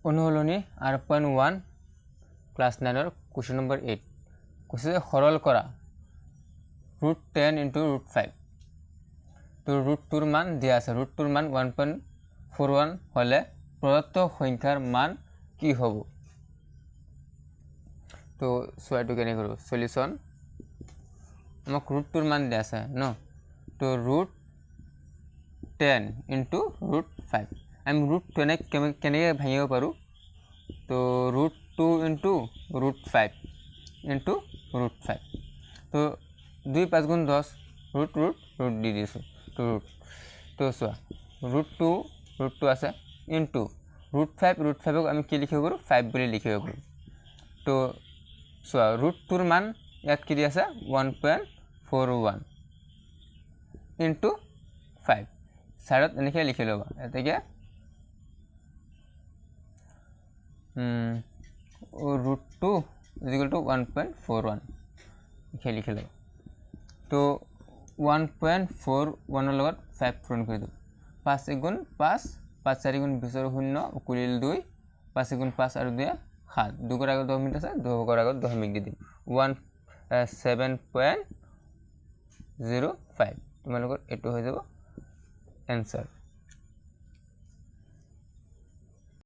অনুশীলনী R.1 class 9 question number 8 কৈছে যে সৰল কৰা √10 * √5 তো √2 মান দিয়া আছে √2 মান 1.41 হলে প্রদত্ত সংখ্যার মান কি হ'ব তো সোয়াটো কেনে করব সলিউশন আমাক √2 মান দিয়া আছে ন তো √10 * √5 আমি √2 নে কেনে ভাঙিব পাৰো তো √2 * √5 * √5 তো 2 5 গুণ 10 √√ দি দিছো তো তো সোয়া √2 আছে ইনটু √5 আমি কি লিখিব পাৰো 5 বুলি লিখিব পাৰো তো সোয়া √2 মান ইয়াত কি দি আছে 1.41 ইনটু 5 সাইডত এনেকৈ লিখি লবা এতেকে √2 = 1.41 লিখি লবা তো 1.41 লগত 5 পূৰণ কৰি দিও 5 * 5 5 4 * 20 0 উকুলিল 2 5 * 5 আৰু 2 7 2 ৰ আগত 10 মিনিট আছে 2 ৰ আগত 10 মিনিট দি দিম 7.05 তোমালোকৰ এটো হৈ যাব এনসাৰ